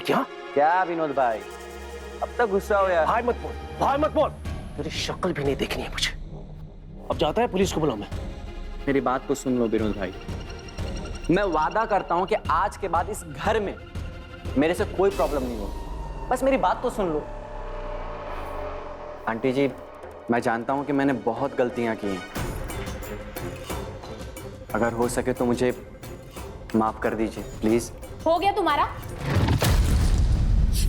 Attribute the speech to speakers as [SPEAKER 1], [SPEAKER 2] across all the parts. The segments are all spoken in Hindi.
[SPEAKER 1] बेटी। हाँ
[SPEAKER 2] क्या विनोद भाई, अब तक गुस्सा हो यार।
[SPEAKER 1] भाई मत बोल, भाई मत बोल, तेरी शक्ल भी नहीं देखनी है मुझे। अब जाता है, पुलिस को बुलाऊं मैं।
[SPEAKER 2] मेरी बात को सुन लो विनोद भाई, मैं वादा करता हूं कि आज के बाद इस घर में मेरे से कोई प्रॉब्लम नहीं होगी। बस मेरी बात तो सुन लो। आंटी जी, मैं जानता हूं कि मैंने बहुत गलतियां की हैं। अगर हो सके तो मुझे माफ कर दीजिए प्लीज।
[SPEAKER 3] हो गया तुम्हारा?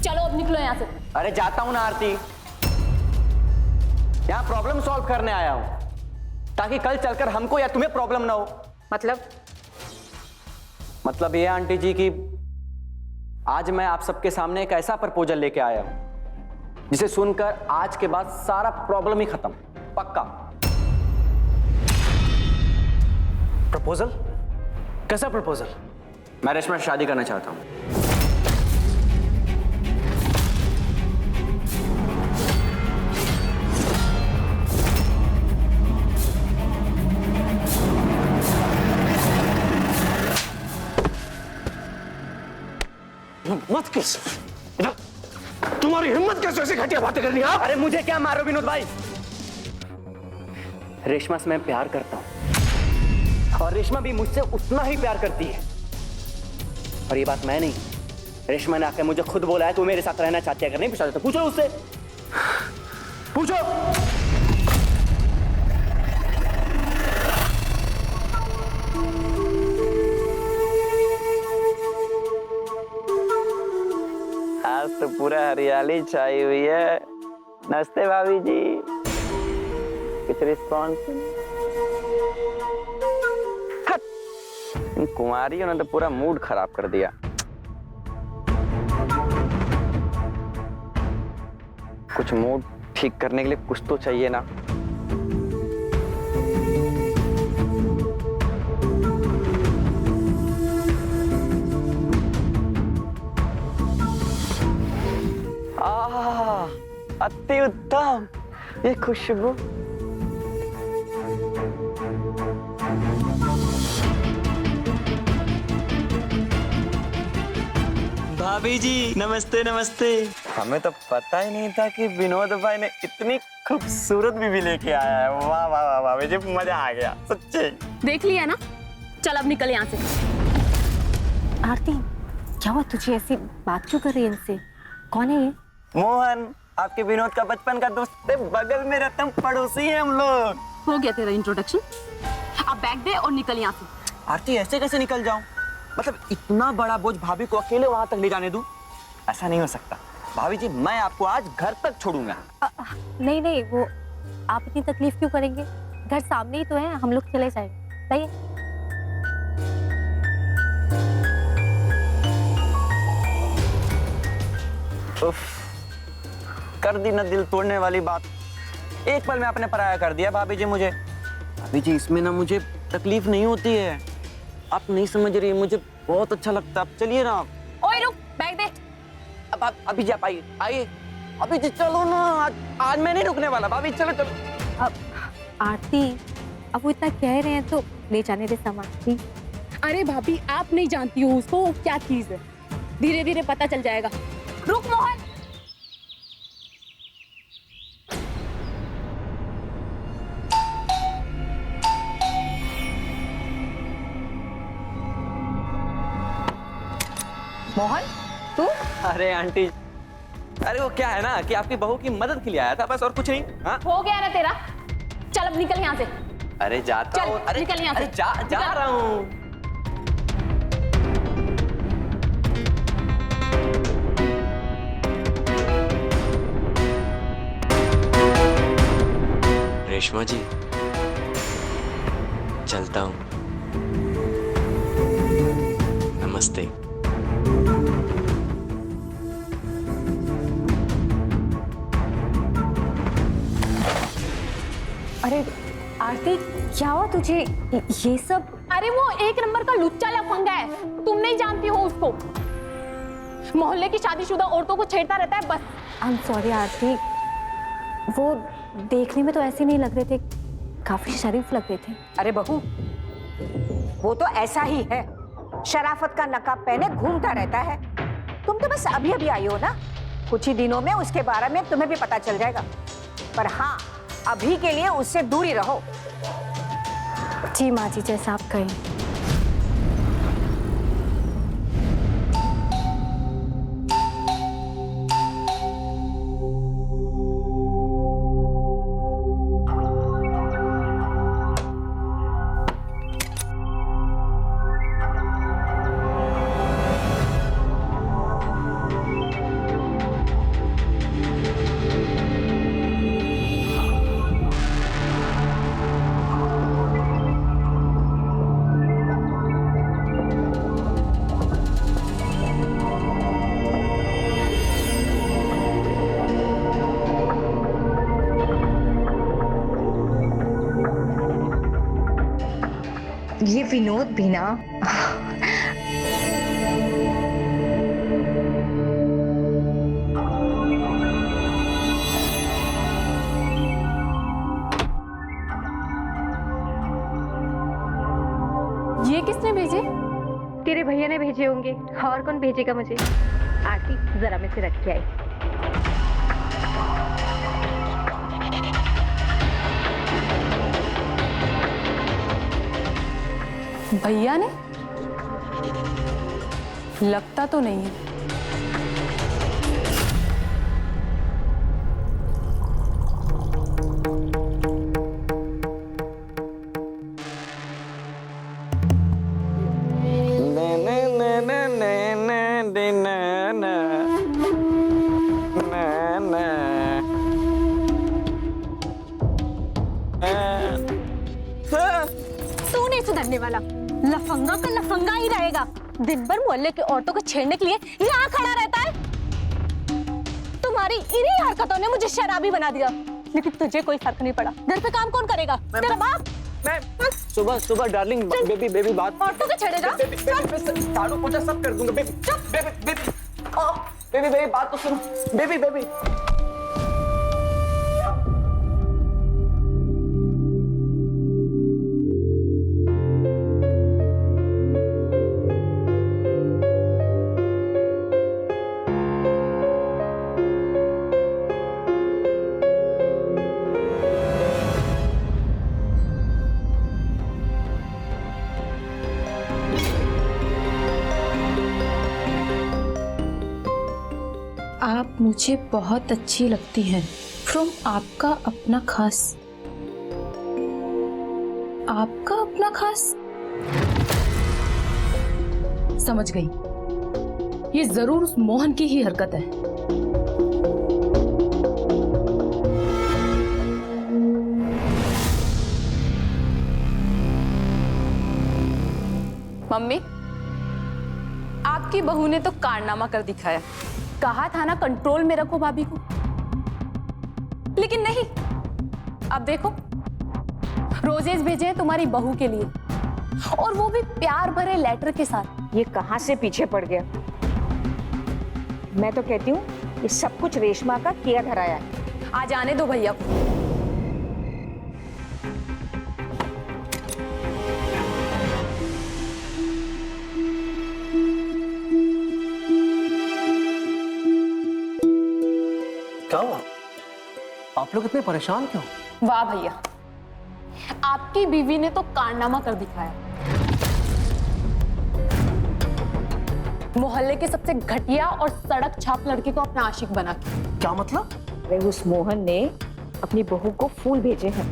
[SPEAKER 3] चलो अब निकलो यहाँ से।
[SPEAKER 2] अरे जाता हूं ना आरती, यहां प्रॉब्लम सॉल्व करने आया हूं ताकि कल चलकर हमको या तुम्हें प्रॉब्लम ना हो। मतलब ये आंटी जी कि आज मैं आप सबके सामने एक ऐसा प्रपोजल लेके आया हूं जिसे सुनकर आज के बाद सारा प्रॉब्लम ही खत्म, पक्का।
[SPEAKER 1] प्रपोजल? कैसा प्रपोजल?
[SPEAKER 2] मैं रेशमा से शादी करना चाहता हूं।
[SPEAKER 1] हिम्मत कैसे, तुम्हारी हिम्मत कैसे ऐसी घटिया बातें करनी है?
[SPEAKER 2] अरे मुझे क्या मारो विनोद भाई, रेशमा से मैं प्यार करता हूं और रेशमा भी मुझसे उतना ही प्यार करती है। और ये बात मैं नहीं, रेशमा ने आकर मुझे खुद बोला है तू मेरे साथ रहना चाहती है, अगर नहीं पूछा तो पूछो उससे, पूछो। आज तो पूरा हरियाली छाई हुई है। नमस्ते भाभी जी, कुछ रिस्पॉन्स? कुमारियों ने तो पूरा मूड खराब कर दिया। कुछ मूड ठीक करने के लिए कुछ तो चाहिए ना। अति उत्तम, ये खुशबू। भाभी जी नमस्ते नमस्ते। हमें तो पता ही नहीं था कि विनोद भाई ने इतनी खूबसूरत बीवी लेके आया है। वाह वाह वाह भाभी जी, मजा आ गया सच्चे।
[SPEAKER 3] देख लिया ना, चल अब निकल यहाँ से।
[SPEAKER 4] आरती, क्या हुआ तुझे? ऐसी बात क्यों कर रही है इनसे? कौन है ये?
[SPEAKER 2] मोहन, आपके विनोद का बचपन का दोस्त है, बगल में रहता हूँ, पड़ोसी हैं हम लोग।
[SPEAKER 3] हो गया तेरा इंट्रोडक्शन, अब बैग दे और निकल यहाँ से।
[SPEAKER 2] आरती, ऐसे कैसे निकल जाऊं? मतलब इतना बड़ा बोझ भाभी को अकेले वहां तक ले जाने दूं? ऐसा नहीं हो सकता भाभी जी, मैं आपको आज घर तक छोड़ूंगा।
[SPEAKER 4] नहीं नहीं, वो आप इतनी तकलीफ क्यों करेंगे? घर सामने ही तो है, हम लोग चले जाएंगे। सही है?
[SPEAKER 2] उफ, कर दी ना दिल तोड़ने वाली बात। एक पल में आपने पराया कर दिया भाभी जी मुझे। भाभी जी, इसमें ना मुझे तकलीफ नहीं होती है, आप नहीं समझ रही, मुझे बहुत अच्छा लगता है। आप चलिए ना।
[SPEAKER 3] ओए रुक, बैग दे।
[SPEAKER 2] अब आप अभी जा पाइए, आइए अभी जी, चलो ना। आज मैं नहीं रुकने वाला भाभी, चलो चलो।
[SPEAKER 4] अब आरती, अब वो इतना कह रहे हैं तो ले जाने दे सामान, प्लीज।
[SPEAKER 3] अरे भाभी, आप नहीं जानती हो उसको क्या चीज है, धीरे धीरे पता चल जाएगा। रुक मोहन। मोहन, तू?
[SPEAKER 2] अरे आंटी, अरे वो क्या है ना कि आपकी बहू की मदद के लिए आया था, बस और कुछ नहीं। हाँ
[SPEAKER 3] हो गया ना तेरा, चल अब निकल यहाँ से।
[SPEAKER 2] अरे जाता हूँ। अरे
[SPEAKER 3] निकल यहाँ से।
[SPEAKER 2] जा रहा हूँ। रेशमा जी, चलता हूँ। नमस्ते।
[SPEAKER 4] अरे आरती, क्या हुआ तुझे? ये सब?
[SPEAKER 3] अरे वो एक नंबर का लुच्चा लफंगा है, तुम नहीं जानती हो उसको। मोहल्ले की शादीशुदा औरतों को छेड़ता रहता है बस।
[SPEAKER 4] आई एम सॉरी आरती, वो देखने में तो ऐसे नहीं लग रहे थे, काफी शरीफ लग रहे थे।
[SPEAKER 5] अरे बहू, वो तो ऐसा ही है, शराफत का नकाब पहने घूमता रहता है। तुम तो बस अभी अभी आई हो ना, कुछ ही दिनों में उसके बारे में तुम्हें भी पता चल जाएगा। पर हाँ, अभी के लिए उससे दूर ही रहो।
[SPEAKER 4] जी माँ जी, जैसा आप कहें।
[SPEAKER 5] ये विनोद भी ना,
[SPEAKER 3] ये किसने भेजे?
[SPEAKER 4] तेरे भैया ने भेजे होंगे, और कौन भेजेगा मुझे। आरती जरा में से रख के आई।
[SPEAKER 3] भैया ने? लगता तो नहीं है।
[SPEAKER 4] तू नहीं सुधरने वाला, लफंगा का लफंगा ही रहेगा। दिन भर मोहल्ले की औरतों को छेड़ने के लिए यहाँ खड़ा रहता है। तुम्हारी इन्हीं हरकतों ने मुझे शराबी बना दिया, लेकिन तुझे कोई फर्क नहीं पड़ा। घर पे काम कौन करेगा? तेरा बाप।
[SPEAKER 2] मैं सुबह सुबह डार्लिंग, बेबी बेबी बात,
[SPEAKER 4] औरतों को छेड़ेगा?
[SPEAKER 2] झाड़ू पोछा सब कर दूंगा। Baby baby baby baby baby बात तो सुनो। बेबी बेबी
[SPEAKER 6] आप मुझे बहुत अच्छी लगती हैं। फ्रॉम आपका अपना खास। आपका अपना खास? समझ गई, ये जरूर उस मोहन की ही हरकत है।
[SPEAKER 3] मम्मी, आपकी बहू ने तो कारनामा कर दिखाया। कहा था ना कंट्रोल में रखो भाभी को, लेकिन नहीं। अब देखो, रोजेस भेजे हैं तुम्हारी बहू के लिए, और वो भी प्यार भरे लेटर के साथ।
[SPEAKER 5] ये कहाँ से पीछे पड़ गया। मैं तो कहती हूँ ये सब कुछ रेशमा का किया धराया है।
[SPEAKER 3] आ जाने दो भैया को।
[SPEAKER 1] क्या हुआ? आप लोग इतने परेशान क्यों?
[SPEAKER 3] वाह भैया, आपकी बीवी ने तो कारनामा कर दिखाया। मोहल्ले के सबसे घटिया और सड़क छाप लड़के को अपना आशिक बना के।
[SPEAKER 1] क्या मतलब?
[SPEAKER 5] अरे उस मोहन ने अपनी बहू को फूल भेजे हैं।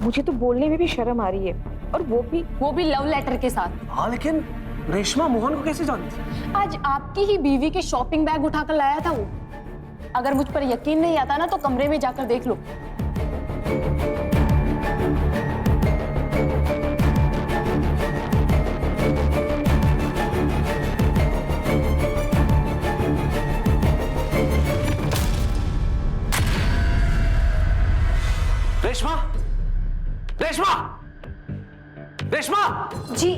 [SPEAKER 5] मुझे तो बोलने में भी शर्म आ रही है, और वो भी
[SPEAKER 3] लव लेटर के साथ।
[SPEAKER 1] हाँ, लेकिन रेशमा मोहन को कैसे जानती?
[SPEAKER 3] आज आपकी ही बीवी के शॉपिंग बैग उठाकर लाया था वो। अगर मुझ पर यकीन नहीं आता ना, तो कमरे में जाकर देख लो।
[SPEAKER 1] रेशमा, रेशमा, रेशमा
[SPEAKER 4] जी।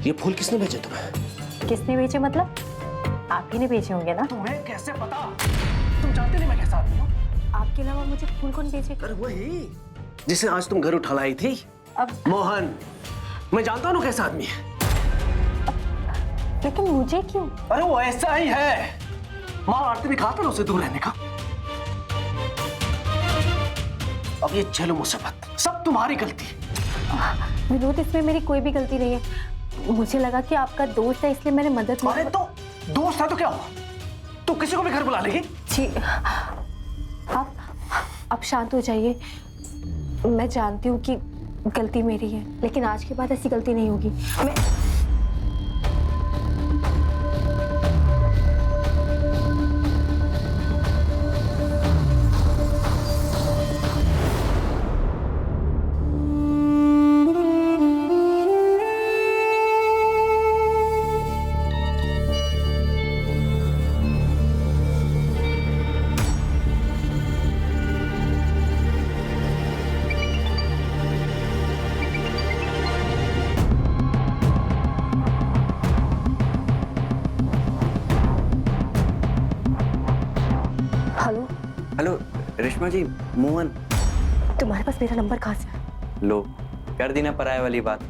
[SPEAKER 1] ये फूल किसने भेजे तुम्हें?
[SPEAKER 4] किसने भेजे मतलब? आप ही ने भेजे होंगे ना।
[SPEAKER 1] तुम्हें कैसे पता? तुम जानते नहीं मैं कैसा आदमी हूँ।
[SPEAKER 4] आपके अलावा मुझे फूल कौन भेजे?
[SPEAKER 1] अरे वही जिसे आज तुम घर उठा लाई थी। मोहन, मैं जानता हूँ कैसा आदमी है।
[SPEAKER 4] लेकिन मुझे क्यों?
[SPEAKER 1] अरे वो ऐसा ही है। माँ आरती भी कहा था ना उसे दूर रहने का। अब ये झेलो मुसीबत, सब तुम्हारी गलती।
[SPEAKER 4] विनोद, इसमें मेरी कोई भी गलती नहीं है। मुझे लगा कि आपका दोस्त है इसलिए मैंने मदद
[SPEAKER 1] अरे तो दोस्त है तो क्या हुआ? तू किसी को भी घर बुला लेगी?
[SPEAKER 4] जी, आप शांत हो जाइए। मैं जानती हूँ कि गलती मेरी है, लेकिन आज के बाद ऐसी गलती नहीं होगी। मैं
[SPEAKER 2] हेलो रेशमा जी, मोहन।
[SPEAKER 4] तुम्हारे पास मेरा नंबर कहाँ से है?
[SPEAKER 2] लो, कर दी ना पराये वाली बात।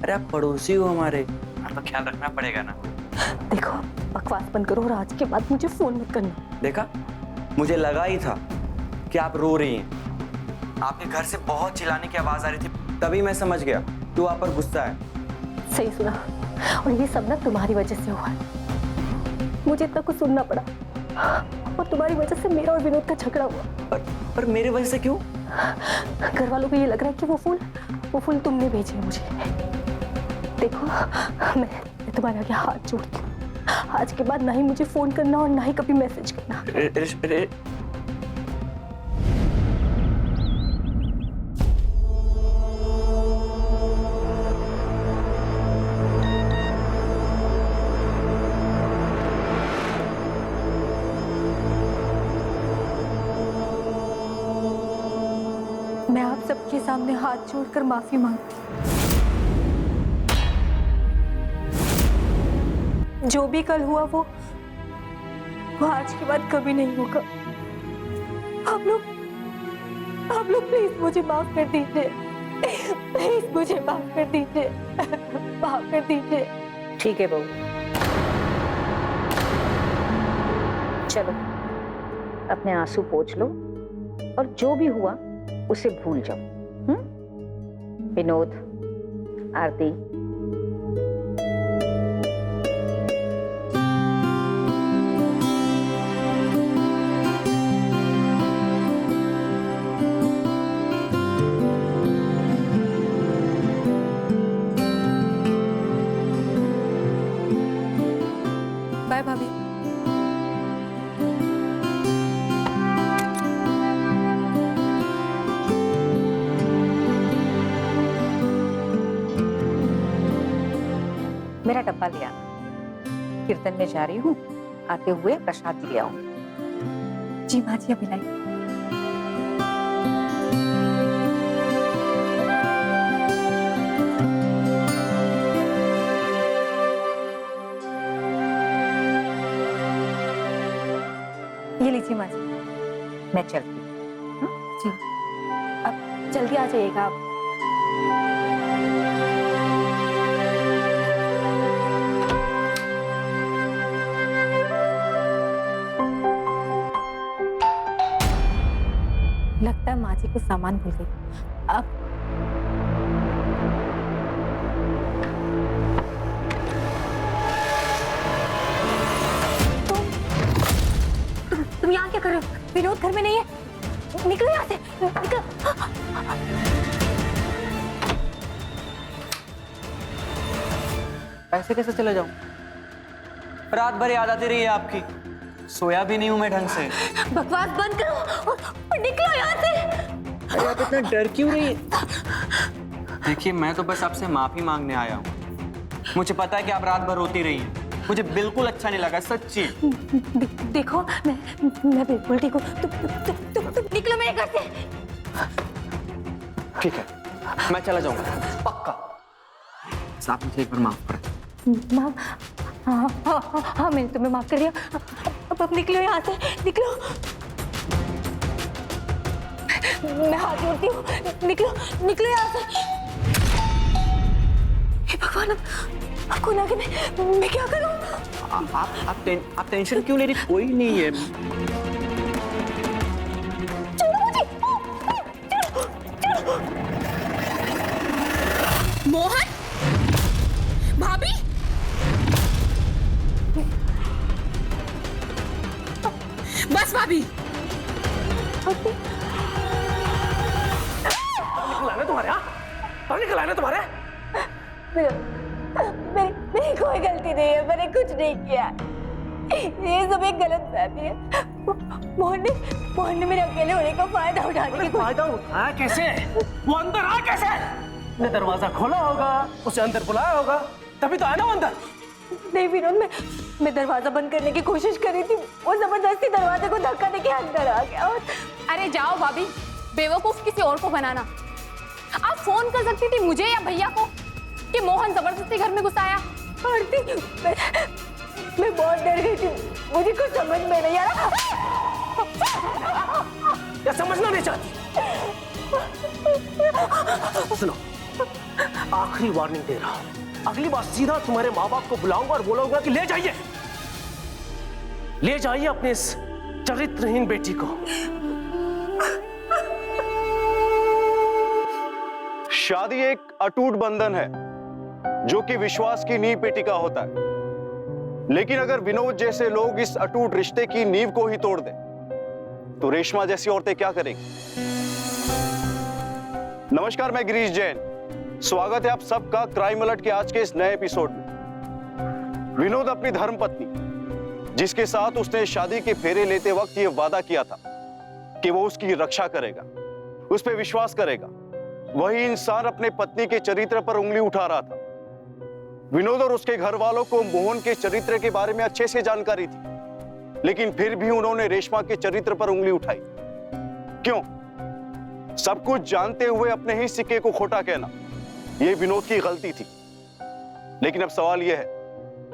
[SPEAKER 2] अरे आप पड़ोसी हो हमारे, तो ख्याल रखना पड़ेगा ना।
[SPEAKER 4] देखो, बकवास बंद करो और आज के बाद मुझे फोन मत करना।
[SPEAKER 2] देखा, मुझे लगा ही था कि आप रो रही हैं। आपके घर से बहुत चिल्लाने की आवाज आ रही थी, तभी मैं समझ गया तू आप पर गुस्सा है।
[SPEAKER 4] सही सुना, और ये सब ना तुम्हारी वजह से हुआ है। मुझे इतना कुछ सुनना पड़ा, और तुम्हारी वजह से मेरा और विनोद का झगड़ा हुआ।
[SPEAKER 2] पर मेरे वजह से क्यों?
[SPEAKER 4] घर वालों को ये लग रहा है कि वो फूल तुमने भेजे हैं मुझे। देखो, मैं तुम्हारे आगे हाथ जोड़ती हूँ, आज के बाद ना ही मुझे फोन करना और ना ही कभी मैसेज करना। मैं आप सबके सामने हाथ जोड़कर माफी मांगती हूँ। जो भी कल हुआ वो आज के बाद कभी नहीं होगा। आप लोग प्लीज मुझे माफ कर दीजिए। प्लीज मुझे माफ कर दीजिए। माफ कर दीजिए।
[SPEAKER 5] ठीक है बहू, चलो अपने आंसू पोंछ लो और जो भी हुआ उसे भूल जाओ। विनोद, आरती,
[SPEAKER 4] बाय भाभी।
[SPEAKER 5] मेरा डब्बा ले आना, कीर्तन में जा रही हूँ, आते हुए प्रसाद ले आऊं।
[SPEAKER 4] जी माँ जी, अभी लाई। ये लीजिए माँ जी।
[SPEAKER 5] मैं चलती हूँ।
[SPEAKER 4] जी, अब जल्दी आ जाइएगा आप। लगता है माँ जी को सामान भूल गई। अब तुम यहाँ क्या कर रहे हो? विनोद घर में नहीं है। निकलो यहाँ से, निकलो।
[SPEAKER 2] ऐसे कैसे चले जाऊं? रात भर याद आती रही है आपकी, सोया भी नहीं हूं मैं ढंग से।
[SPEAKER 4] बकवास बंद करो और निकलो यहाँ से।
[SPEAKER 2] अरे आप इतना डर क्यों रही है? देखिए, मैं तो बस आपसे माफी मांगने आया हूँ। मुझे पता है कि आप रात भर रोती रही हैं, मुझे बिल्कुल अच्छा नहीं लगा, सच्ची।
[SPEAKER 4] देखो, मैं बिल्कुल ठीक हूँ। तुम निकलो मेरे घर से।
[SPEAKER 2] ठीक है, मैं चला जाऊंगा, पक्का। आप मुझे एक बार माफ कर दो।
[SPEAKER 4] माफ? हाँ, मैंने तुम्हें माफ कर दिया। अब निकलो यहाँ से, निकलो। मैं हाथ जोड़ती हूँ, निकलो यहाँ से। भगवान, अब कौन आगे? मैं क्या करूं?
[SPEAKER 2] आप टेंशन क्यों ले रही? कोई नहीं है।
[SPEAKER 4] छोड़ो मुझे।
[SPEAKER 3] मोहन, भाभी, बस भाभी।
[SPEAKER 1] निकल आना तुम्हारे, हाँ? निकल आना तुम्हारे।
[SPEAKER 4] मेरी कोई गलती नहीं है, मैंने कुछ नहीं किया। ये सब एक गलत फहमी है। मोहन ने मेरे अकेले होने का फायदा उठाने की
[SPEAKER 1] फायदा उठाया कैसे? वो अंदर आ कैसे? ने दरवाजा खोला होगा, उसे अंदर बुलाया होगा, तभी तो आया ना वो अंदर।
[SPEAKER 4] नहीं विनोद, मैं दरवाजा बंद करने की कोशिश कर रही थी, वो जबरदस्ती दरवाजे को धक्का देके अंदर आ गया।
[SPEAKER 3] अरे जाओ भाभी, बेवकूफ किसी और को बनाना। आप फोन कर सकती थी मुझे या भैया को कि मोहन जबरदस्ती घर में घुस आया।
[SPEAKER 4] आरती, मैं बहुत डर गई थी, मुझे कुछ समझ में नहीं आ रहा।
[SPEAKER 1] या समझना नहीं चाहती? सुनो, आखिरी वार्निंग दे रहा हूं, अगली बार सीधा तुम्हारे माँ बाप को बुलाऊंगा और बोलूंगा कि ले जाइए अपने इस चरित्रहीन बेटी को।
[SPEAKER 7] शादी एक अटूट बंधन है जो कि विश्वास की नींव पे टिका होता है, लेकिन अगर विनोद जैसे लोग इस अटूट रिश्ते की नींव को ही तोड़ दें तो रेशमा जैसी औरतें क्या करेंगी? नमस्कार, मैं गिरीश जैन। स्वागत है आप सबका क्राइम अलर्ट के आज के इस नए एपिसोड में। विनोद अपनी धर्मपत्नी, जिसके साथ उसने शादी के फेरे लेते वक्त यह वादा किया था कि वो उसकी रक्षा करेगा, उस पर विश्वास करेगा, वही इंसान अपने पत्नी के चरित्र पर उंगली उठा रहा था। विनोद और उसके घर वालों को मोहन के चरित्र के बारे में अच्छे से जानकारी थी, लेकिन फिर भी उन्होंने रेशमा के चरित्र पर उंगली उठाई। क्यों? सब कुछ जानते हुए अपने ही सिक्के को खोटा कहना, यह विनोद की गलती थी। लेकिन अब सवाल यह है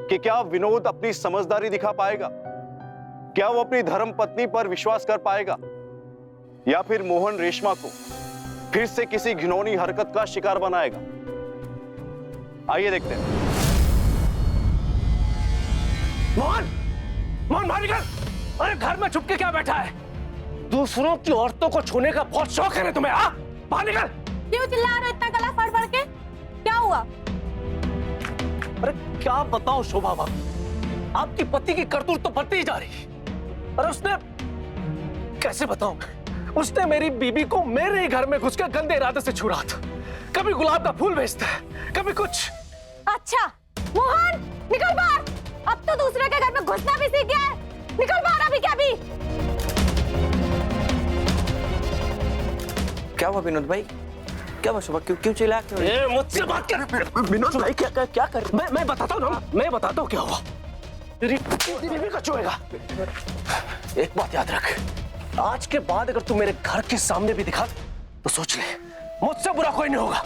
[SPEAKER 7] कि क्या विनोद अपनी समझदारी दिखा पाएगा? क्या वो अपनी धर्म पत्नी पर विश्वास कर पाएगा, या फिर मोहन रेशमा को फिर से किसी घिनौनी हरकत का शिकार बनाएगा? आइए देखते हैं।
[SPEAKER 1] मोहन बाहर निकल! अरे घर में छुप के क्या बैठा है? दूसरों की औरतों को छूने का बहुत शौक है ना तुम्हें, हाँ? बाहर निकल!
[SPEAKER 4] क्यों चिल्ला रहे हो इतना गला फाड़ फाड़ के? क्या हुआ?
[SPEAKER 1] अरे क्या बताऊं शोभा बाबू, आपकी पति की करतूत तो बढ़ती ही जा रही। अरे उसने, कैसे बताऊं, उसने मेरी बीबी को मेरे ही घर में घुस के गंदे इरादे से छू रहा था। कभी गुलाब का फूल बेचता है, कभी कुछ।
[SPEAKER 4] अच्छा मोहन, निकल बाहर। अब तो दूसरे के घर में घुसना भी सीख गया है। निकल बाहर अभी क्या भी।
[SPEAKER 2] क्या हुआ विनोद भाई? क्या हुआ? सुबह क्यों चिल्ला क्यों?
[SPEAKER 1] मुझसे बात कर। विनोद भाई क्या कर? मैं बताता हूँ ना, मैं बताता हूँ क्या हुआ। तेरी बीवी का छुएगा। एक बात याद रख, आज के बाद अगर तू मेरे घर के सामने भी दिखा तो सोच ले, मुझसे बुरा कोई नहीं होगा।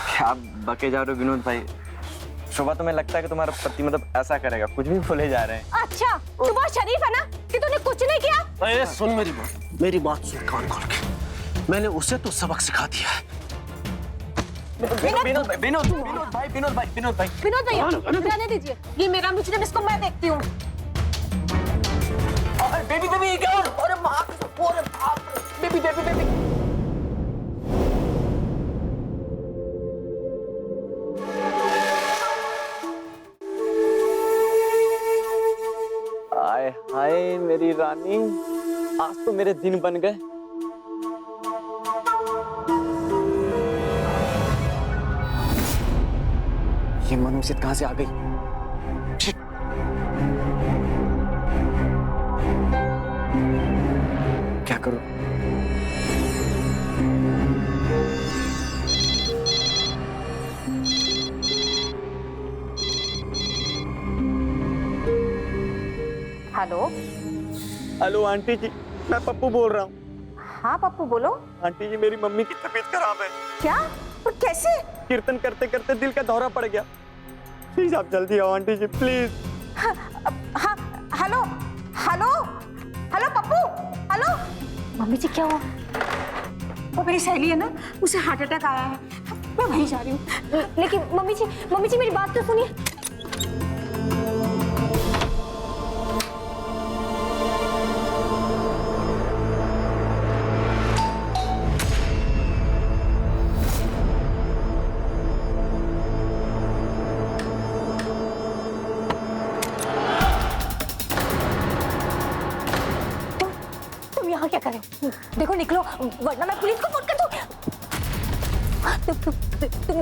[SPEAKER 2] क्या बके जा रहे हो विनोद भाई? शोभा, तुम्हें लगता है कि तुम्हारा पति मतलब ऐसा करेगा? कुछ भी बोले जा रहे हैं।
[SPEAKER 4] अच्छा, तू बहुत शरीफ है ना कि तूने कुछ नहीं किया।
[SPEAKER 1] अरे सुन मेरी बात सुन कान खोल के। मैंने उसे तो सबक सिखा दिया है।
[SPEAKER 2] विनोद भाई
[SPEAKER 4] भैया, रहने दीजिए, ये मेरा मुजरिम, इसको मैं देखती हूँ।
[SPEAKER 2] बेबी क्या हो? अरे बाप रे, बेबी हाय हाय मेरी रानी, आज तो मेरे दिन बन गए। ये मनुष्य कहां से आ गई? शिट। क्या करूं?
[SPEAKER 5] हेलो।
[SPEAKER 7] हेलो आंटी जी, मैं पप्पू बोल रहा हूँ।
[SPEAKER 5] हाँ पप्पू बोलो।
[SPEAKER 7] आंटी जी, मेरी मम्मी की तबीयत खराब है।
[SPEAKER 5] क्या? और कैसे?
[SPEAKER 7] कीर्तन करते करते दिल का दौरा पड़ गया। प्लीज आप जल्दी आओ आंटी जी, प्लीज।
[SPEAKER 5] हाँ, hello hello hello Pappu, hello. Mummy ji क्या हुआ? वो मेरी सहेली है ना, उसे हार्ट अटैक आया है।
[SPEAKER 4] मैं वहीं जा रही हूँ। लेकिन मम्मी जी मेरी बात तो सुनिए। तुम यहाँ क्या कर रहे हो? देखो निकलो, वरना मैं पुलिस को फोन कर दूँ।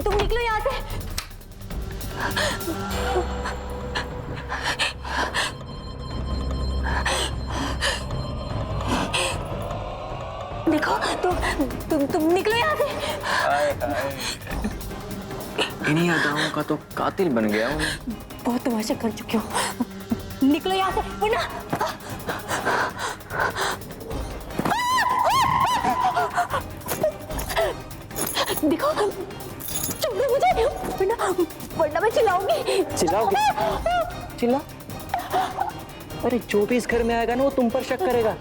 [SPEAKER 4] तुम निकलो यहाँ से। देखो तुम निकलो यहाँ से।
[SPEAKER 2] इन्हीं अदाओं का तो कातिल बन गया हूँ।
[SPEAKER 4] बहुत तमाशा कर चुके हो, निकलो यहाँ से वरना। देखो छोड़ो मुझे, वरना मैं चिल्लाऊंगी।
[SPEAKER 2] चिल्लाओगे? चिल्ला? अरे जो भी इस घर में आएगा ना वो तुम पर शक करेगा,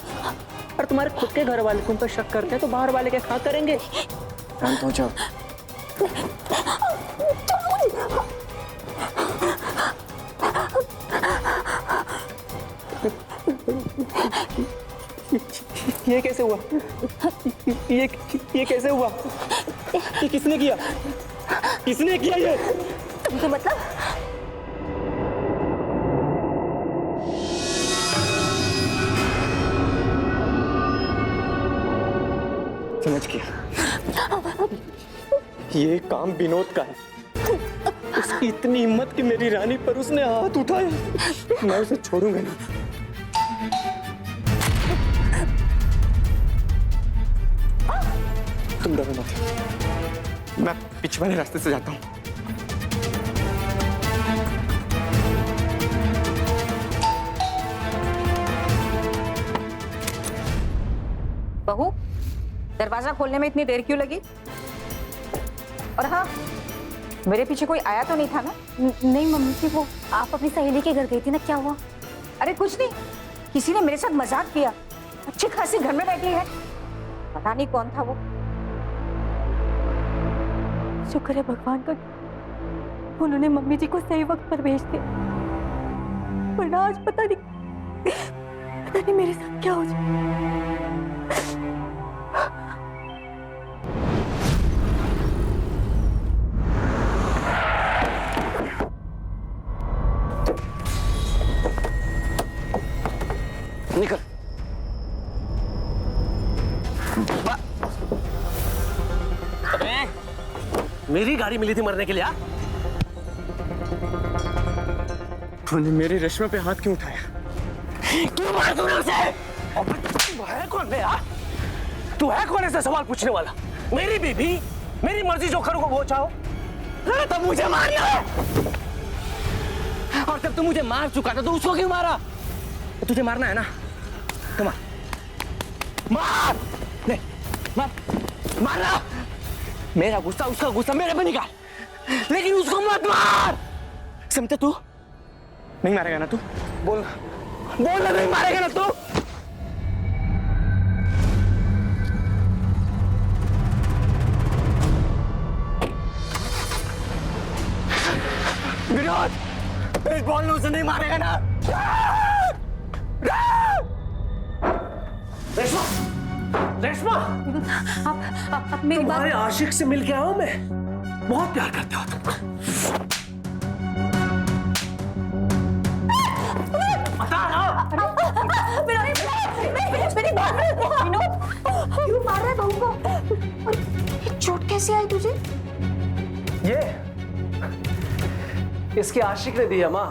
[SPEAKER 2] और तुम्हारे खुद के घर वाले तुम पर शक करते हैं तो बाहर वाले क्या खा करेंगे? शांत हो जाओ।
[SPEAKER 1] ये कैसे हुआ? ये कैसे हुआ? ये किसने किया? किसने किया ये?
[SPEAKER 4] तुमको मतलब?
[SPEAKER 1] समझ गया, ये काम विनोद का है। उसकी इतनी हिम्मत कि मेरी रानी पर उसने हाथ उठाया। मैं उसे छोड़ूंगा नहीं। तुम डरो मत, मैं पीछे वाले रास्ते से जाता हूँ।
[SPEAKER 5] बहू, दरवाजा खोलने में इतनी देर क्यों लगी? और हाँ, मेरे पीछे कोई आया तो नहीं था ना?
[SPEAKER 4] नहीं मम्मी जी, वो आप अपनी सहेली के घर गई थी ना, क्या हुआ?
[SPEAKER 5] अरे कुछ नहीं, किसी ने मेरे साथ मजाक किया। अच्छी खासी घर में बैठी है, पता नहीं कौन था वो।
[SPEAKER 4] शुक्र है भगवान का, उन्होंने मम्मी जी को सही वक्त पर भेज दिया, वरना आज पता नहीं मेरे साथ क्या हो जाए।
[SPEAKER 1] निकल। अबे, मेरी गाड़ी मिली थी मरने के लिए। तूने मेरी रेशमा पे हाथ क्यों उठाया? क्यों मारा तूने उसे? अबे, तू है कौन बे यार? तू है कौन ऐसा सवाल पूछने वाला? मेरी बीबी, मेरी मर्जी जो करूँ वो चाहो। अरे तब मुझे मारिया है। और जब तू मुझे मार चुका था तो उसको क्यों मारा? तो तुझे मारना है ना, तो मार। मार, ले, मार, मारना। मेरा गुस्सा उसका गुस्सा मेरे पे निकाल, लेकिन उसको मत मार। समझे तू? नहीं मारेगा ना तू? बोल ना, नहीं मारेगा ना तू? विनोद, बोल ना, उसे नहीं मारेगा ना? रेशमा, रेशमा,
[SPEAKER 4] आप मेरी बात।
[SPEAKER 1] तुम्हारे आशिक से मिल के आया हूं मैं। बहुत प्यार करते हो तुम। बता ना।
[SPEAKER 4] मेरी बात विनोद, क्यों मार रहा है बहू को? ये चोट कैसे आई तुझे?
[SPEAKER 1] ये इसके आशिक ने दिया माँ।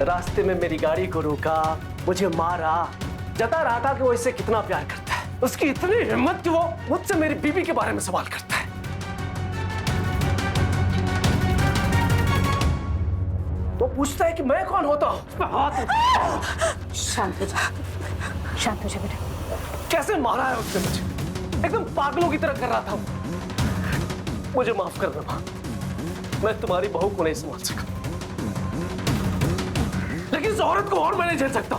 [SPEAKER 1] रास्ते में मेरी गाड़ी को रोका, मुझे मारा, जता रहा था कि वो इससे कितना प्यार करता है। उसकी इतनी हिम्मत कि वो मुझसे मेरी बीबी के बारे में सवाल करता है। वो पूछता है कि मैं कौन होता हूं। उसमें हाथ।
[SPEAKER 4] शांत हो जा, शांत हो जा बेटा।
[SPEAKER 1] कैसे मारा है उसने मुझे? एकदम पागलों की तरह कर रहा था। मुझे माफ कर दो माँ, मैं तुम्हारी बहू को नहीं संभाल सका, लेकिन इस औरत को और मैं नहीं झेल सकता।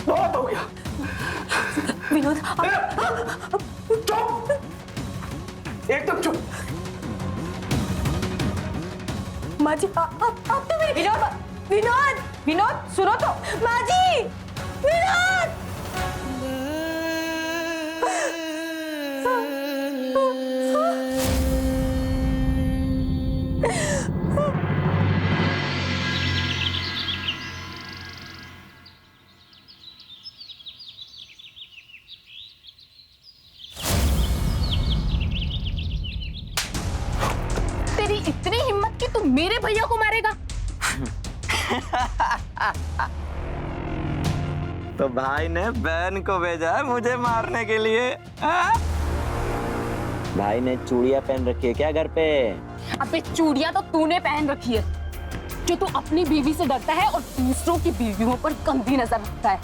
[SPEAKER 1] बहुत हो गया।
[SPEAKER 4] विनोद
[SPEAKER 1] चुप, एकदम चुप।
[SPEAKER 5] माँ जी आप तो मेरे विनोद विनोद विनोद सुनो तो माँ जी विनोद
[SPEAKER 3] तेरी इतनी हिम्मत कि तू मेरे भैया को मारेगा?
[SPEAKER 2] तो भाई ने बहन को भेजा है मुझे मारने के लिए। हाँ? भाई ने चूड़ियां पहन रखी है क्या घर पे?
[SPEAKER 3] अबे चूड़ियां तो तूने पहन रखी है, जो तू अपनी बीवी से डरता है और दूसरों की बीवियों पर गंदी नजर रखता है।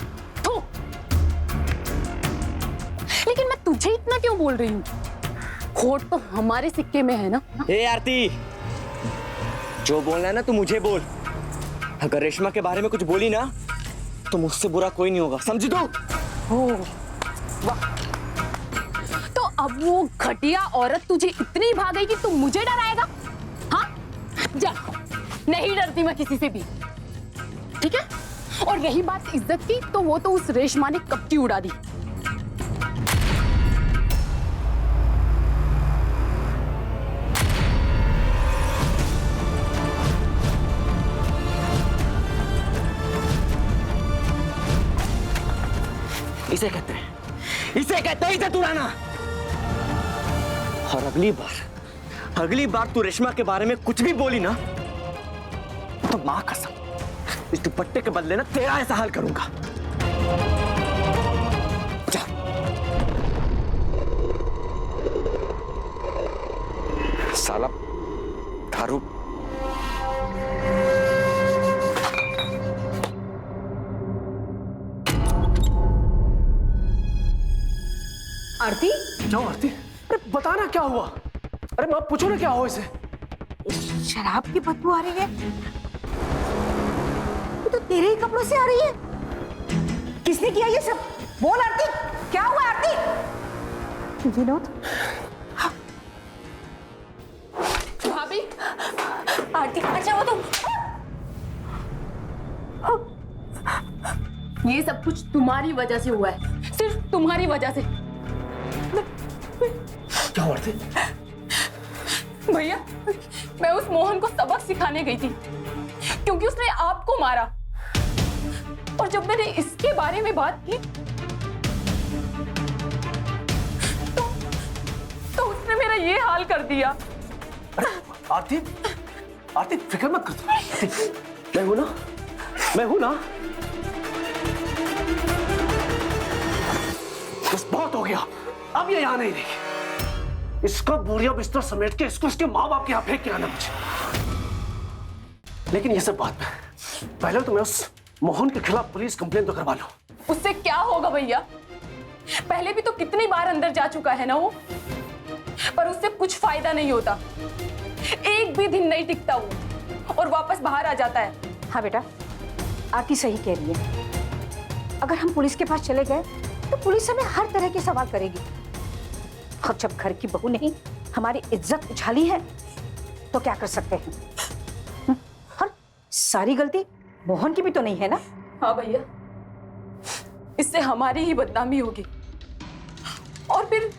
[SPEAKER 3] थू। लेकिन मैं तुझे इतना क्यों बोल रही हूँ? खोट तो हमारे सिक्के में है ना।
[SPEAKER 2] ए आरती, जो बोलना है ना तू मुझे बोल। अगर रेशमा के बारे में कुछ बोली ना तो मुझसे बुरा कोई नहीं होगा, समझी तू?
[SPEAKER 3] वाह। तो अब वो घटिया औरत तुझे इतनी भाग गई कि तू मुझे डराएगा? हाँ जा, नहीं डरती मैं किसी से भी, ठीक है? और रही बात इज्जत की, तो वो तो उस रेशमा ने कब की उड़ा दी।
[SPEAKER 2] इसे कहते हैं इज्जत उड़ाना। और अगली बार तू रेशमा के बारे में कुछ भी बोली ना तो मां कसम इस दुपट्टे के बदले ना तेरा ऐसा हाल करूंगा। जा। साला दारू।
[SPEAKER 3] आरती,
[SPEAKER 1] क्यों आरती? अरे बताना क्या हुआ? अरे माँ पूछो ना क्या हुआ इसे?
[SPEAKER 5] शराब की बदबू आ रही है, ये तो तेरे ही कपड़ों से आ रही है। किसने किया ये सब? बोल आरती, क्या हुआ आरती? विनोद,
[SPEAKER 3] भाभी।
[SPEAKER 5] आरती अच्छा वो तो
[SPEAKER 3] ये सब कुछ तुम्हारी वजह से हुआ है, सिर्फ तुम्हारी वजह से।
[SPEAKER 1] क्या हुआ आरती?
[SPEAKER 3] भैया, मैं उस मोहन को सबक सिखाने गई थी क्योंकि उसने आपको मारा, और जब मैंने इसके बारे में बात की तो उसने मेरा ये हाल कर दिया।
[SPEAKER 1] आरती, आरती फिक्र मत कर, मैं हूं ना। बस बहुत हो गया, अब ये यहाँ नहीं रहेगी। इसका बोरिया बिस्तर समेट के इसको उसके माँ बाप के यहाँ फेंक के आना मुझे। लेकिन ये सब बात में, पहले तो मैं उस मोहन के खिलाफ पुलिस कंप्लेन तो करवा लूं।
[SPEAKER 3] उससे क्या होगा भैया? पहले भी तो कितनी बार अंदर जा चुका है ना वो, पर उससे कुछ फायदा नहीं होता। एक भी दिन नहीं टिकता वो और वापस बाहर आ जाता है।
[SPEAKER 5] हाँ बेटा, आरती सही कह रही है। अगर हम पुलिस के पास चले गए तो पुलिस हमें हर तरह के सवाल करेगी, और जब घर की बहू ने हमारी इज्जत उछाली है तो क्या कर सकते हैं? और सारी गलती मोहन की भी तो नहीं है ना?
[SPEAKER 3] हाँ भैया, इससे हमारी ही बदनामी होगी, और फिर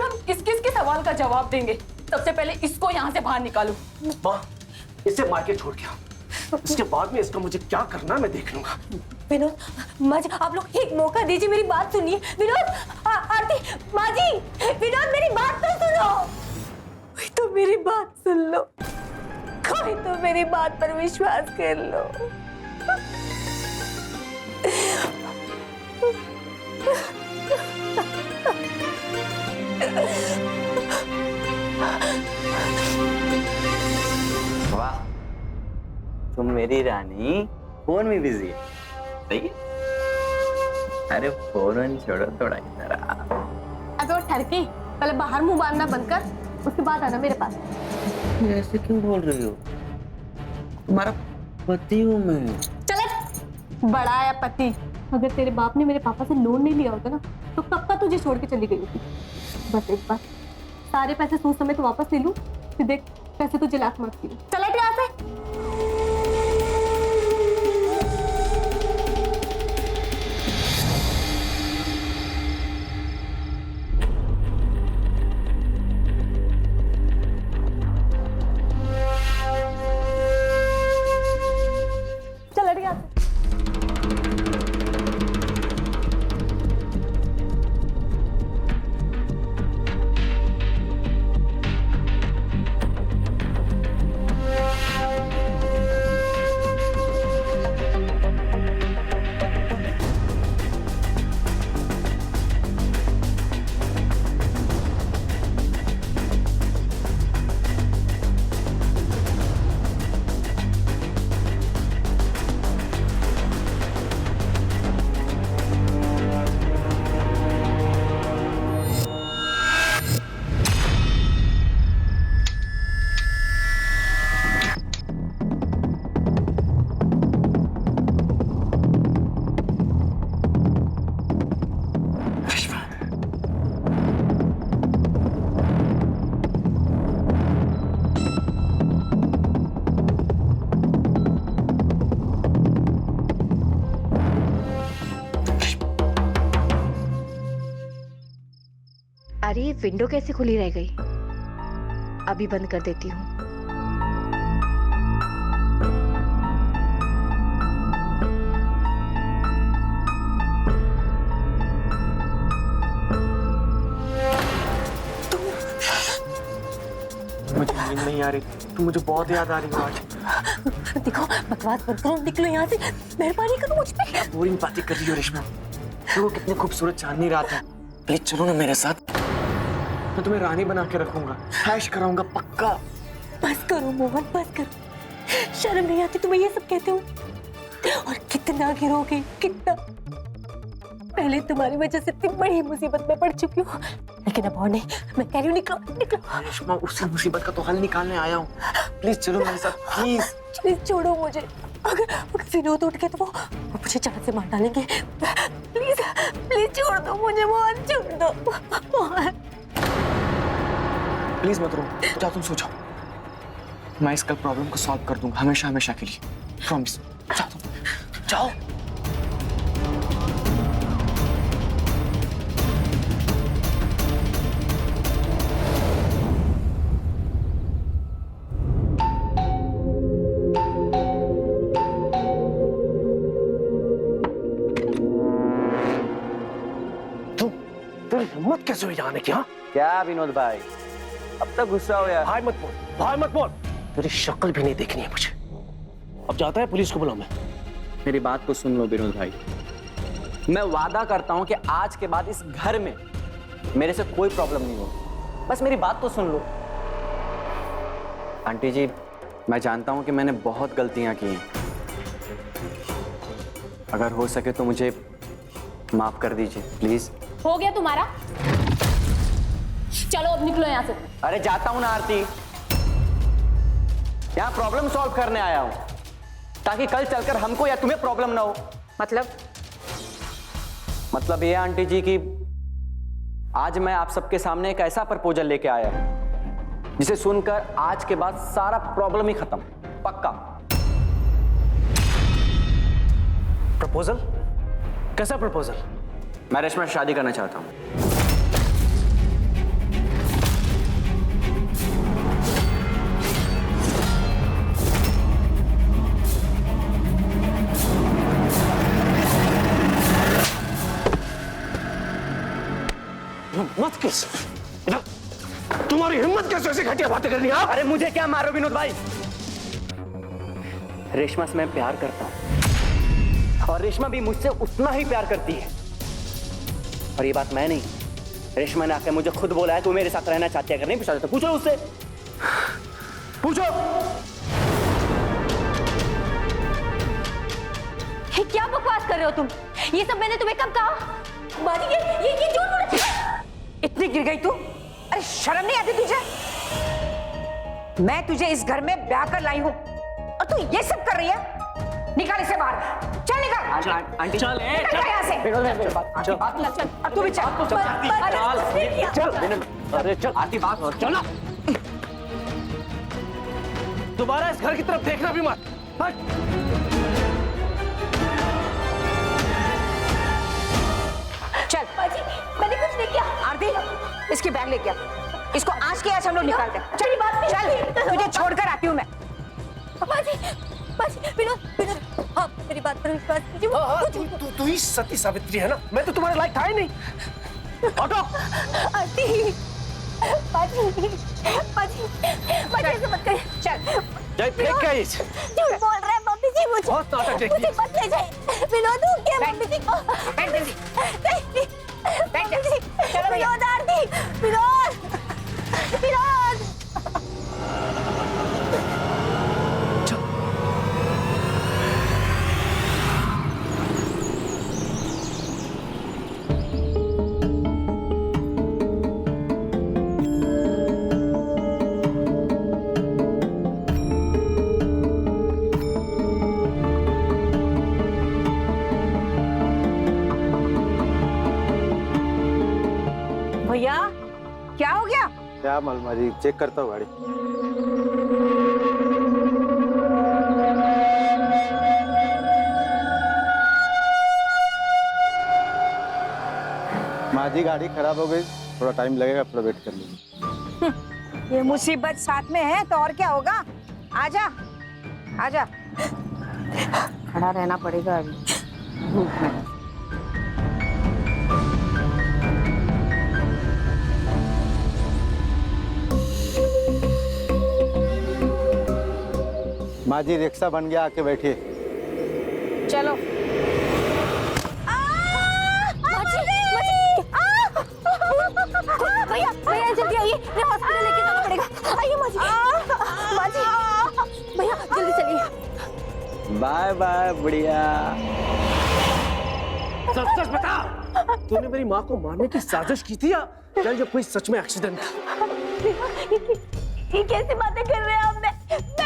[SPEAKER 3] हम किस किस के सवाल का जवाब देंगे? सबसे पहले इसको यहाँ से बाहर निकालो।
[SPEAKER 1] माँ, इसे मार के छोड़ गया, इसके बाद में इसका मुझे क्या करना मैं देख लूंगा।
[SPEAKER 4] विनोद, माँ जी आप लोग एक मौका दीजिए, मेरी बात सुनिए। विनोद, आरती, माँ जी, विनोद मेरी बात तो सुनो। कोई तो मेरी बात सुन लो, कोई तो मेरी बात पर विश्वास कर लो।
[SPEAKER 2] वाह, तुम मेरी रानी फोन में बिजी है, सही है? अरे फोन छोड़ो थोड़ा इधर आ।
[SPEAKER 4] अबे वो ठरकी, पहले बाहर मुंह बांधना बंद कर, उसके बाद आना मेरे पास।
[SPEAKER 2] ऐसे क्यों बोल रही हो? तुम्हारा पति हूँ मैं।
[SPEAKER 4] चल, बड़ा आया पति। अगर तेरे बाप ने मेरे पापा से लोन नहीं लिया होता ना तो कब का तुझे छोड़ के चली गई होती। बस एक बार सारे पैसे सोच समय तो वापस ले लूं, फिर देख कैसे तुझे लात मारती हूँ। चल हट यहाँ से।
[SPEAKER 5] अरे ये विंडो कैसे खुली रह गई? अभी बंद कर देती हूँ।
[SPEAKER 2] मुझे नींद नहीं आ रही, तुम मुझे बहुत याद आ रही हो आज।
[SPEAKER 4] देखो बकवास बंद करो, निकलो यहाँ से, मेहरबानी करो मुझ पे।
[SPEAKER 2] बोरिंग बातें कर रही हो रेशमा। देखो कितने खूबसूरत चांदनी रात है, प्लीज चलो ना मेरे साथ। मैं तुम्हें रानी बना के रखूंगा, ऐश कराऊंगा पक्का।
[SPEAKER 4] बस करो मोहन, बस करो। शर्म नहीं आती तुम्हें ये सब कहते हो? और कितना गिरोगे, कितना। पहले तुम्हारी वजह से इतनी बड़ी मुसीबत में पड़ चुकी हूँ, लेकिन अब और नहीं। मैं कह रही हूँ निकलो, निकलो।
[SPEAKER 2] रेशमा उस मुसीबत का तो हल निकालने आया हूँ, प्लीज चलो मेरे साथ प्लीज।
[SPEAKER 4] प्लीज छोड़ो मुझे। अगर विनोद उठ के तो वो मुझे जान से मार डालेंगे। प्लीज प्लीज छोड़ दो मुझे मोहन, छोड़ दो मोहन।
[SPEAKER 2] प्लीज मत रो, जाओ तुम सो जाओ। मैं इस कल प्रॉब्लम को सॉल्व कर दूंगा हमेशा हमेशा के लिए, प्रॉमिस। जाओ तुम जाओ।
[SPEAKER 1] तेरी हिम्मत कैसे हुई आने की? हाँ
[SPEAKER 2] क्या विनोद भाई, अब तक गुस्सा हो यार।
[SPEAKER 1] भाई मत बोल, भाई मत बोल। तेरी शक्ल भी नहीं देखनी है मुझे। अब जाता है पुलिस को बुलाऊं मैं।
[SPEAKER 2] मेरी बात को सुन लो विनोद भाई, मैं वादा करता हूं कि आज के बाद इस घर में मेरे से कोई प्रॉब्लम नहीं होगी। बस मेरी बात तो सुन लो। आंटी जी, मैं जानता हूं कि मैंने बहुत गलतियां की हैं, अगर हो सके तो मुझे माफ कर दीजिए प्लीज।
[SPEAKER 3] हो गया तुम्हारा? चलो अब निकलो यहाँ से।
[SPEAKER 2] अरे जाता हूं ना आरती, यहां प्रॉब्लम सॉल्व करने आया हूं ताकि कल चलकर हमको या तुम्हें प्रॉब्लम ना हो। मतलब ये आंटी जी कि आज मैं आप सबके सामने एक ऐसा प्रपोजल लेके आया हूं जिसे सुनकर आज के बाद सारा प्रॉब्लम ही खत्म, पक्का।
[SPEAKER 1] प्रपोजल? कैसा प्रपोजल?
[SPEAKER 2] मैं रेशमा से शादी करना चाहता हूं।
[SPEAKER 1] मत किस, तुम्हारी हिम्मत कैसे ऐसी घटिया बातें करनी? आप
[SPEAKER 2] अरे मुझे क्या मारो विनोद भाई, रेशमा से मैं प्यार करता हूं और रेशमा भी मुझसे उतना ही प्यार करती है। और ये बात मैं नहीं, रेशमा ने आकर मुझे खुद बोला है कि वो मेरे साथ रहना चाहती है। अगर नहीं पूछा तो पूछो उससे, पूछो।
[SPEAKER 4] ये क्या बकवास कर रहे हो तुम? ये सब मैंने तुम्हें कब कहा? बाजी ये झूठ बोल रही है।
[SPEAKER 5] इतनी गिर गई तू? अरे शर्म नहीं आती तुझे? मैं तुझे इस घर में ब्याह कर लाई हूं और तू ये सब कर रही है? निकाल इसे बाहर, चल निकाल।
[SPEAKER 2] आंटी चल,
[SPEAKER 5] निकल यहाँ से।
[SPEAKER 2] चल,
[SPEAKER 5] अब तू भी चल।
[SPEAKER 2] अरे चल आरती, बात हो, चलो।
[SPEAKER 1] दोबारा इस घर की तरफ देखना भी मत।
[SPEAKER 5] चल
[SPEAKER 4] बाजी मैंने कुछ नहीं किया।
[SPEAKER 5] आरती, इसकी बैग लेके आ। इसको आज के आज हम लोग निकालते हैं।
[SPEAKER 4] मेरी बात नहीं
[SPEAKER 5] चल,
[SPEAKER 4] सुनती।
[SPEAKER 5] तुझे छोड़कर आती हूँ मैं।
[SPEAKER 4] बाजी बाजी विनोद हाँ मेरी बात पर विश्वास कीजिए।
[SPEAKER 1] तू ही सती सावित्री है ना? मैं तो तुम्हारे लायक था ही नहीं। ऑटो।
[SPEAKER 4] आरती बाजी बाजी बाजी ऐसे मत करिए।
[SPEAKER 5] चल
[SPEAKER 1] जय फेंक के इस।
[SPEAKER 4] झूठ बोल रहा है मम्मी जी मुझे।
[SPEAKER 1] बहुत नाटक देखती
[SPEAKER 4] मुझे मत ले जाए। विनोद हो क्या मम्मी जी को?
[SPEAKER 5] बैठ जल्दी।
[SPEAKER 4] नहीं
[SPEAKER 5] बैठ जा।
[SPEAKER 4] मम्मी जी,
[SPEAKER 5] चलो भैया।
[SPEAKER 4] विनोद आरती विनोद विनोद।
[SPEAKER 5] भैया क्या हो गया?
[SPEAKER 7] क्या मालूम जी, चेक करता हूँ गाड़ी। माँ जी गाड़ी खराब हो गई,
[SPEAKER 8] थोड़ा टाइम लगेगा, थोड़ा वेट कर लीजिए।
[SPEAKER 5] ये मुसीबत साथ में है तो और क्या होगा। आजा आजा, खड़ा रहना पड़ेगा अभी धूप में।
[SPEAKER 8] माँ जी रिक्शा बन गया, आके बैठिए।
[SPEAKER 5] चलो। भैया भैया जल्दी आइए, मैं हॉस्पिटल लेके जाना पड़ेगा। आइए माँ जी, माँ जी, भैया जल्दी चलिए।
[SPEAKER 2] बाय बाय बुढ़िया।
[SPEAKER 1] सच सच बता, तूने मेरी माँ को मारने की साजिश की थी या ये कोई सच में एक्सीडेंट था?
[SPEAKER 4] ये कैसी बातें कर रहे हैं आप? मैं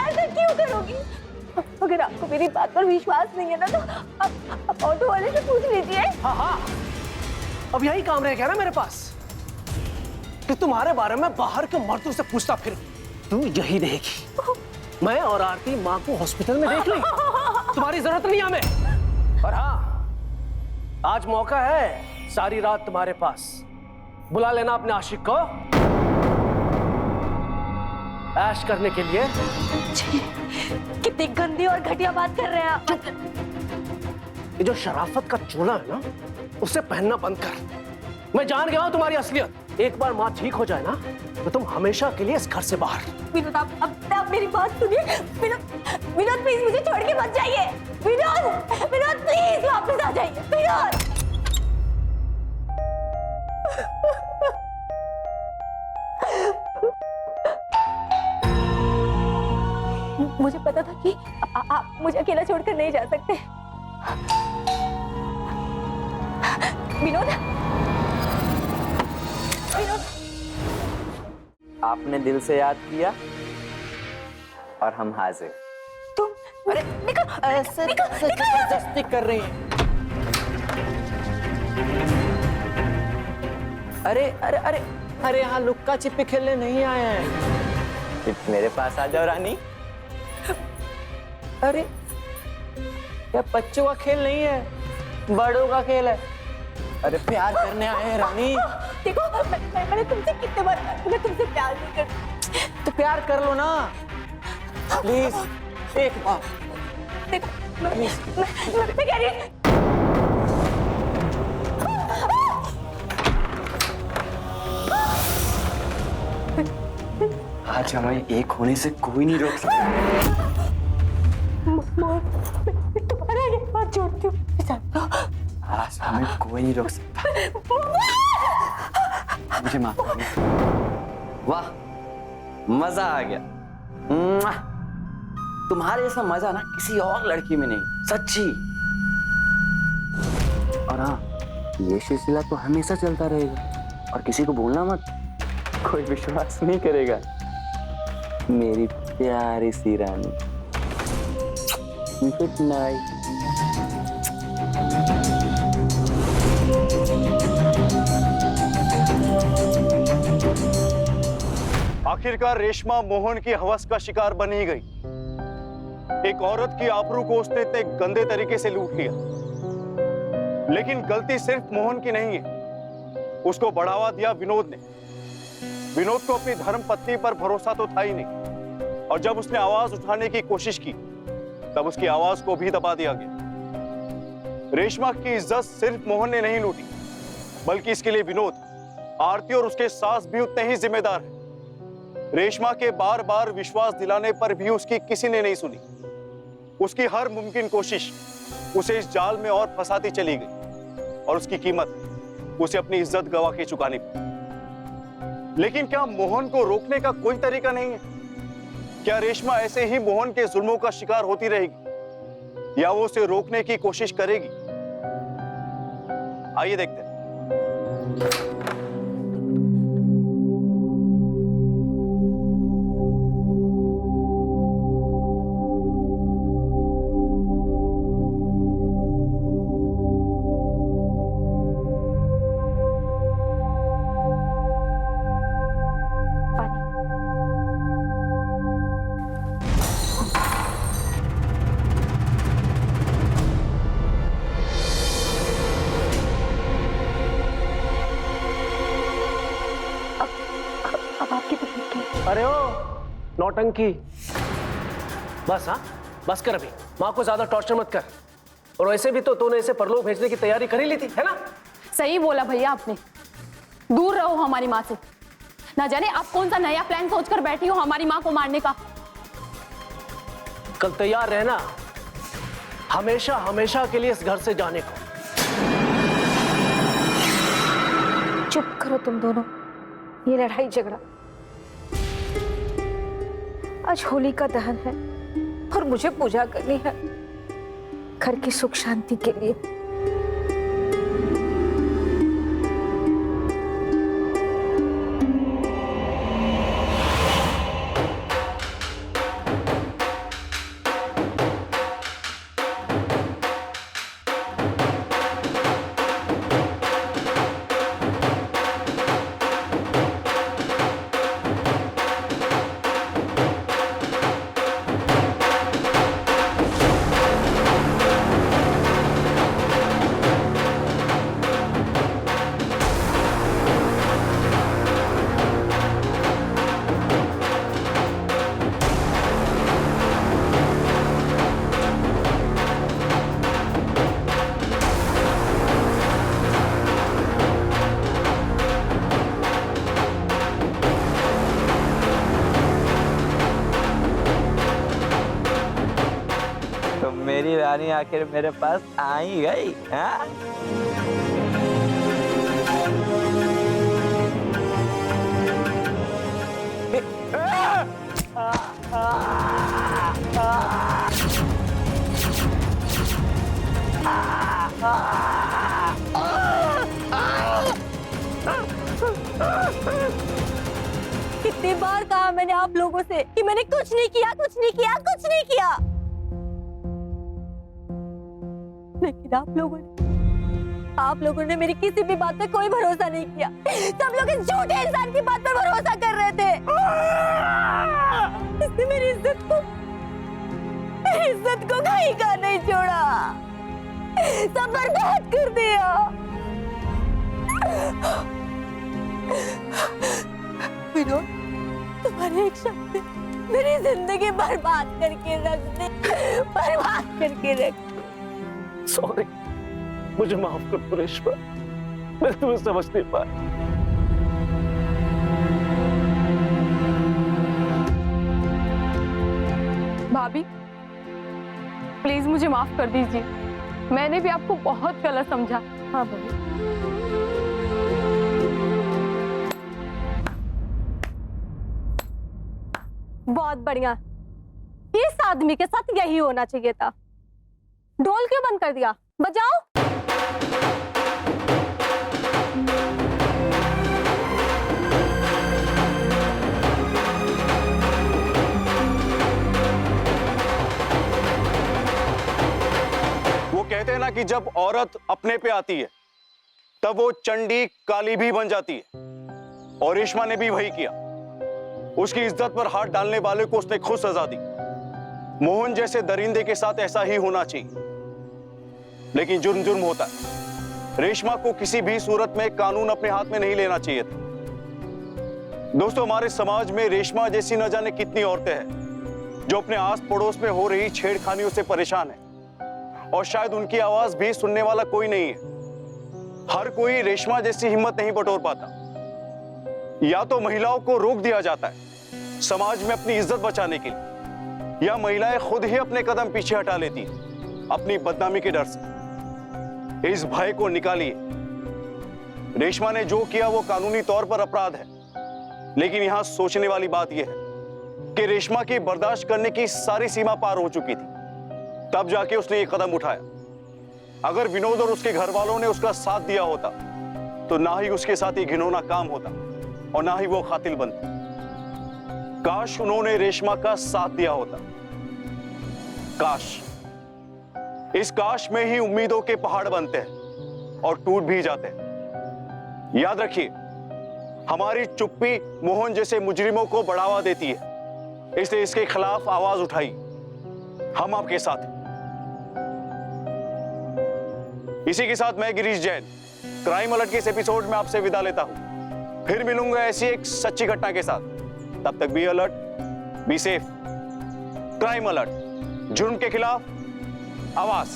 [SPEAKER 4] ऐसा क्यों करूंगी? अगर आपको मेरी बात पर विश्वास नहीं है ना तो आप ऑटो वाले से पूछ लीजिए।
[SPEAKER 1] हाँ हाँ, अब यही काम रह गया ना मेरे पास कि तुम्हारे बारे में बाहर के मर्दों से पूछता फिर। तू यही देगी, मैं और आरती माँ को हॉस्पिटल में देख ली, तुम्हारी जरूरत नहीं हमें। और हाँ, आज मौका है सारी रात तुम्हारे पास, बुला लेना अपने आशिक को ऐश करने के लिए।
[SPEAKER 4] कितनी गंदी और घटिया बात कर रहे हैं आप।
[SPEAKER 1] ये जो शराफत का चोला है ना, उसे पहनना बंद कर। मैं जान गया हूं तुम्हारी असलियत। एक बार माँ ठीक हो जाए ना तो तुम हमेशा के लिए इस घर से बाहर।
[SPEAKER 4] विनोद आप मेरी बात सुनिए। विनोद प्लीज मुझे छोड़ के मत जाइए। विनोद प्लीज वापस आ जाइए। विनोद मुझे पता था कि आप मुझे अकेला छोड़कर नहीं जा सकते। विनोद, विनोद,
[SPEAKER 2] आपने दिल से याद किया और हम हाजिर।
[SPEAKER 4] तुम अरे निकल,
[SPEAKER 2] ऐसे जबरदस्ती कर रही हैं। अरे अरे अरे अरे, यहाँ लुक्का छिपी खेलने नहीं आए हैं। मेरे पास आ जाओ रानी। अरे यह बच्चों का खेल नहीं है, बड़ों का खेल है। अरे प्यार करने आए हैं रानी।
[SPEAKER 4] देखो मैंने तुमसे कितने बार कहा, मैं तुमसे प्यार नहीं करती।
[SPEAKER 2] तो प्यार कर लो ना प्लीज, एक बार।
[SPEAKER 4] देखो मैं कह रही हूँ।
[SPEAKER 2] आज हमें एक होने से कोई नहीं रोक सकता।
[SPEAKER 4] तुम्हारा ये बात जोड़ती हूँ।
[SPEAKER 2] आज हमें कोई नहीं रोक सकता। मुझे माफ करो। वाह, मजा आ गया। मुआ! तुम्हारे जैसा मजा ना किसी और लड़की में नहीं, सच्ची। और हाँ, ये सिलसिला तो हमेशा चलता रहेगा और किसी को बोलना मत, कोई विश्वास नहीं करेगा। मेरी प्यारी सी रानी, गुड नाइट।
[SPEAKER 7] आखिरकार रेशमा मोहन की हवस का शिकार बन ही गई। एक औरत की आबरू को उसने इतने गंदे तरीके से लूट लिया। लेकिन गलती सिर्फ मोहन की नहीं है, उसको बढ़ावा दिया विनोद ने। विनोद को अपनी धर्म पत्नी पर भरोसा तो था ही नहीं, और जब उसने आवाज उठाने की कोशिश की तब उसकी आवाज को भी दबा दिया गया। रेशमा की इज्जत सिर्फ मोहन ने नहीं लूटी, बल्कि इसके लिए विनोद, आरती और उसके सास भी उतने ही जिम्मेदार हैं। रेशमा के बार बार विश्वास दिलाने पर भी उसकी किसी ने नहीं सुनी। उसकी हर मुमकिन कोशिश उसे इस जाल में और फंसाती चली गई, और उसकी कीमत उसे अपनी इज्जत गवा के चुकानी पड़ी। लेकिन क्या मोहन को रोकने का कोई तरीका नहीं है? क्या रेशमा ऐसे ही मोहन के जुल्मों का शिकार होती रहेगी, या वो उसे रोकने की कोशिश करेगी? आइए देखते हैं।
[SPEAKER 1] अरे ओ नौटंकी, बस हाँ, बस कर अभी। माँ को ज्यादा टॉर्चर मत कर। और वैसे भी तो तूने इसे परलोक भेजने की तैयारी कर ही ली थी, है ना?
[SPEAKER 3] सही बोला भैया आपने, दूर रहो हमारी माँ से। ना जाने आप कौन सा नया प्लान सोचकर बैठी हो हमारी माँ को मारने का।
[SPEAKER 1] कल तैयार रहना, हमेशा हमेशा के लिए इस घर से जाने को।
[SPEAKER 5] चुप करो तुम दोनों, ये लड़ाई झगड़ा। आज होली का दहन है और मुझे पूजा करनी है घर की सुख शांति के लिए।
[SPEAKER 2] तो मेरी रानी आखिर मेरे पास आ ही गई। हाँ?
[SPEAKER 4] कितनी बार कहा मैंने आप लोगों से कि मैंने कुछ नहीं किया, कुछ नहीं किया, कुछ नहीं किया। लेकिन आप लोगों ने मेरी किसी भी बात पे कोई भरोसा नहीं किया। सब लोग इस झूठे इंसान की बात पर भरोसा कर रहे थे। इसने मेरी इज्जत को कहीं का नहीं छोड़ा, सब बर्बाद कर दिया। विनोद, तुम्हारे एक शब्द ने मेरी जिंदगी बर्बाद करके रख दी, बर्बाद करके रख।
[SPEAKER 1] सॉरी, मुझे माफ कर दो रेशमा, मैं तुम्हें समझ नहीं पाया।
[SPEAKER 3] भाभी प्लीज मुझे माफ कर दीजिए, मैंने भी आपको बहुत गलत समझा।
[SPEAKER 4] हाँ बोलो। बहुत बढ़िया, इस आदमी के साथ यही होना चाहिए था। ढोल क्यों बंद कर दिया? बजाओ।
[SPEAKER 7] वो कहते हैं ना कि जब औरत अपने पे आती है तब वो चंडी काली भी बन जाती है, और रेशमा ने भी वही किया। उसकी इज्जत पर हाथ डालने वाले को उसने खुद सजा दी। मोहन जैसे दरिंदे के साथ ऐसा ही होना चाहिए, लेकिन जुर्म जुर्म होता है। रेशमा को किसी भी सूरत में कानून अपने हाथ में नहीं लेना चाहिए था। दोस्तों, हमारे समाज में रेशमा जैसी न जाने कितनी औरतें हैं जो अपने आस पड़ोस में हो रही छेड़खानियों से परेशान हैं, और शायद उनकी आवाज भी सुनने वाला कोई नहीं है। हर कोई रेशमा जैसी हिम्मत नहीं बटोर पाता। या तो महिलाओं को रोक दिया जाता है समाज में अपनी इज्जत बचाने के लिए, या महिलाएं खुद ही अपने कदम पीछे हटा लेती हैं अपनी बदनामी के डर से। इस भय को निकालिए। रेशमा ने जो किया वो कानूनी तौर पर अपराध है, लेकिन यहां सोचने वाली बात यह है कि रेशमा की बर्दाश्त करने की सारी सीमा पार हो चुकी थी, तब जाके उसने ये कदम उठाया। अगर विनोद और उसके घर वालों ने उसका साथ दिया होता तो ना ही उसके साथ ये घिनौना काम होता और ना ही वो कातिल बनती। काश उन्होंने रेशमा का साथ दिया होता। काश। इस काश में ही उम्मीदों के पहाड़ बनते हैं और टूट भी जाते हैं। याद रखिए, हमारी चुप्पी मोहन जैसे मुजरिमों को बढ़ावा देती है, इसलिए इसके खिलाफ आवाज उठाई। हम आपके साथ हैं। इसी के साथ मैं गिरीश जैन क्राइम अलर्ट के इस एपिसोड में आपसे विदा लेता हूं। फिर मिलूंगा ऐसी एक सच्ची घटना के साथ। तब तक be alert, be safe. Crime alert, जुर्म के खिलाफ आवाज।